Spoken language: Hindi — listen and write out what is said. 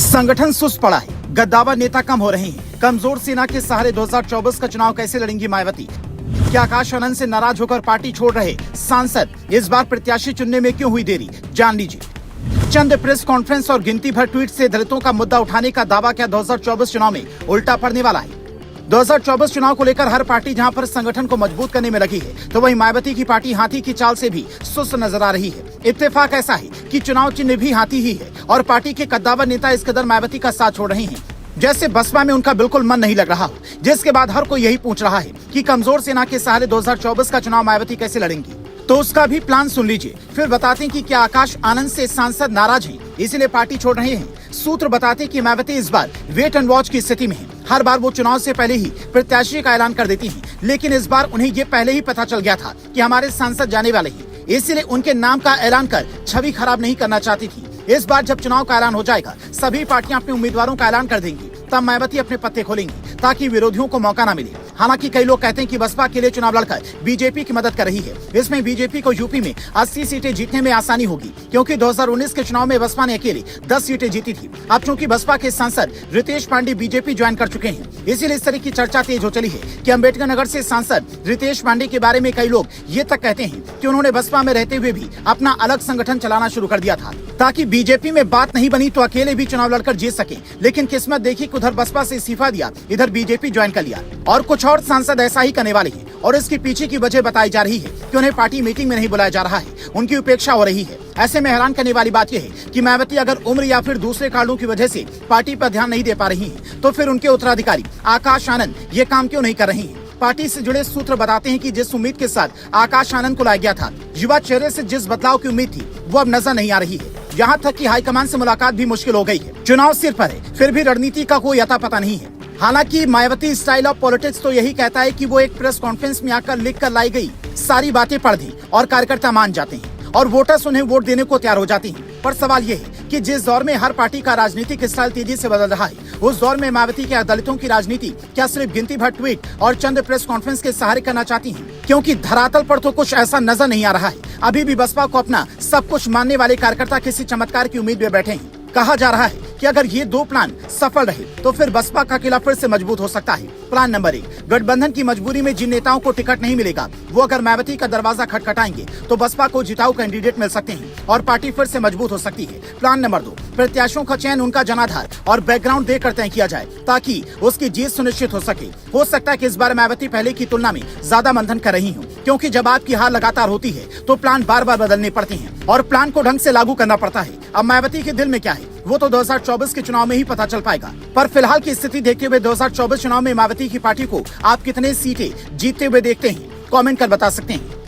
संगठन सुस्त पड़ा है, गद्दावर नेता कम हो रहे हैं। कमजोर सेना के सहारे 2024 का चुनाव कैसे लड़ेंगी मायावती? क्या आकाश आनंद से नाराज होकर पार्टी छोड़ रहे सांसद इस बार प्रत्याशी चुनने में क्यों हुई देरी? जान लीजिए। चंद प्रेस कॉन्फ्रेंस और गिनती भर ट्वीट से दलितों का मुद्दा उठाने का दावा क्या 2024 चुनाव में उल्टा पड़ने वाला है? 2024 चुनाव को लेकर हर पार्टी जहां पर संगठन को मजबूत करने में लगी है, तो वहीं मायावती की पार्टी हाथी की चाल से भी सुस्त नजर आ रही है। इत्तेफाक ऐसा है कि चुनाव चिन्ह भी हाथी ही है और पार्टी के कद्दावर नेता इस कदर मायावती का साथ छोड़ रहे हैं जैसे बसपा में उनका बिल्कुल मन नहीं लग रहा हो। जिसके बाद हर कोई यही पूछ रहा है कि कमजोर सेना के सहारे 2024 का चुनाव मायावती कैसे लड़ेंगी। तो उसका भी प्लान सुन लीजिए, फिर बताते हैं कि क्या आकाश आनंद से सांसद नाराज हैं, इसीलिए पार्टी छोड़ रहे हैं। सूत्र बताते हैं कि मायावती इस बार वेट एंड वॉच की स्थिति में है। हर बार वो चुनाव से पहले ही प्रत्याशी का ऐलान कर देती हैं, लेकिन इस बार उन्हें ये पहले ही पता चल गया था कि हमारे सांसद जाने वाले हैं, इसलिए उनके नाम का ऐलान कर छवि खराब नहीं करना चाहती थी। इस बार जब चुनाव का ऐलान हो जाएगा, सभी पार्टियां अपने उम्मीदवारों का ऐलान कर देंगी, तब मायावती अपने पत्ते खोलेंगी ताकि विरोधियों को मौका न मिले। हालांकि कई लोग कहते हैं कि बसपा के लिए चुनाव लड़कर बीजेपी की मदद कर रही है। इसमें बीजेपी को यूपी में 80 सीटें जीतने में आसानी होगी, क्योंकि 2019 के चुनाव में बसपा ने अकेले 10 सीटें जीती थी। अब चूंकि बसपा के सांसद रितेश पांडे बीजेपी ज्वाइन कर चुके हैं, इसीलिए इस तरह की चर्चा तेज हो चली है कि अम्बेडकर नगर से सांसद रितेश पांडे के बारे में कई लोग ये तक कहते हैं कि उन्होंने बसपा में रहते हुए भी अपना अलग संगठन चलाना शुरू कर दिया था, ताकि बीजेपी में बात नहीं बनी तो अकेले भी चुनाव लड़कर जीत सके। लेकिन किस्मत देखी कि उधर बसपा से इस्तीफा दिया, इधर बीजेपी ज्वाइन कर लिया। और कुछ और सांसद ऐसा ही करने वाले हैं, और इसके पीछे की वजह बताई जा रही है कि उन्हें पार्टी मीटिंग में नहीं बुलाया जा रहा है, उनकी उपेक्षा हो रही है। ऐसे में हैरान करने वाली बात यह है कि मायावती अगर उम्र या फिर दूसरे कारणों की वजह से पार्टी पर ध्यान नहीं दे पा रही है, तो फिर उनके उत्तराधिकारी आकाश आनंद ये काम क्यों नहीं कर रही है? पार्टी से जुड़े सूत्र बताते हैं कि जिस उम्मीद के साथ आकाश आनंद को लाया गया था, युवा चेहरे से जिस बदलाव की उम्मीद थी, वो अब नजर नहीं आ रही है। यहाँ तक कि हाईकमान से मुलाकात भी मुश्किल हो गई है। चुनाव सिर पर है, फिर भी रणनीति का कोई अता पता नहीं है। हालांकि मायावती स्टाइल ऑफ पॉलिटिक्स तो यही कहता है कि वो एक प्रेस कॉन्फ्रेंस में आकर लिख कर लाई गई सारी बातें पढ़ दी और कार्यकर्ता मान जाते हैं और वोटर्स उन्हें वोट देने को तैयार हो जाते हैं। पर सवाल ये है कि जिस दौर में हर पार्टी का राजनीतिक स्टाइल तेजी से बदल रहा है, उस दौर में मायावती क्या दलितों की राजनीति क्या सिर्फ गिनती भर ट्वीट और चंद प्रेस कॉन्फ्रेंस के सहारे करना चाहती हैं? क्योंकि धरातल पर तो कुछ ऐसा नजर नहीं आ रहा है। अभी भी बसपा को अपना सब कुछ मानने वाले कार्यकर्ता किसी चमत्कार की उम्मीद में बैठे हैं। कहा जा रहा है कि अगर ये दो प्लान सफल रहे तो फिर बसपा का किला फिर से मजबूत हो सकता है। प्लान नंबर 1, गठबंधन की मजबूरी में जिन नेताओं को टिकट नहीं मिलेगा, वो अगर मायावती का दरवाजा खटखटाएंगे तो बसपा को जिताऊ कैंडिडेट मिल सकते हैं और पार्टी फिर से मजबूत हो सकती है। प्लान नंबर 2, प्रत्याशियों का चयन उनका जनाधार और बैकग्राउंड देकर तय किया जाए, ताकि उसकी जीत सुनिश्चित हो सके। हो सकता है कि इस बार मायावती पहले की तुलना में ज्यादा मंथन कर रही हूँ, क्योंकि जब आपकी हार लगातार होती है तो प्लान बार बार बदलने पड़ते हैं और प्लान को ढंग से लागू करना पड़ता है। अब मायावती के दिल में क्या है, वो तो 2024 के चुनाव में ही पता चल पाएगा। पर फिलहाल की स्थिति देखते हुए 2024 चुनाव में मायावती की पार्टी को आप कितने सीटें जीतते हुए देखते हैं, कमेंट कर बता सकते हैं।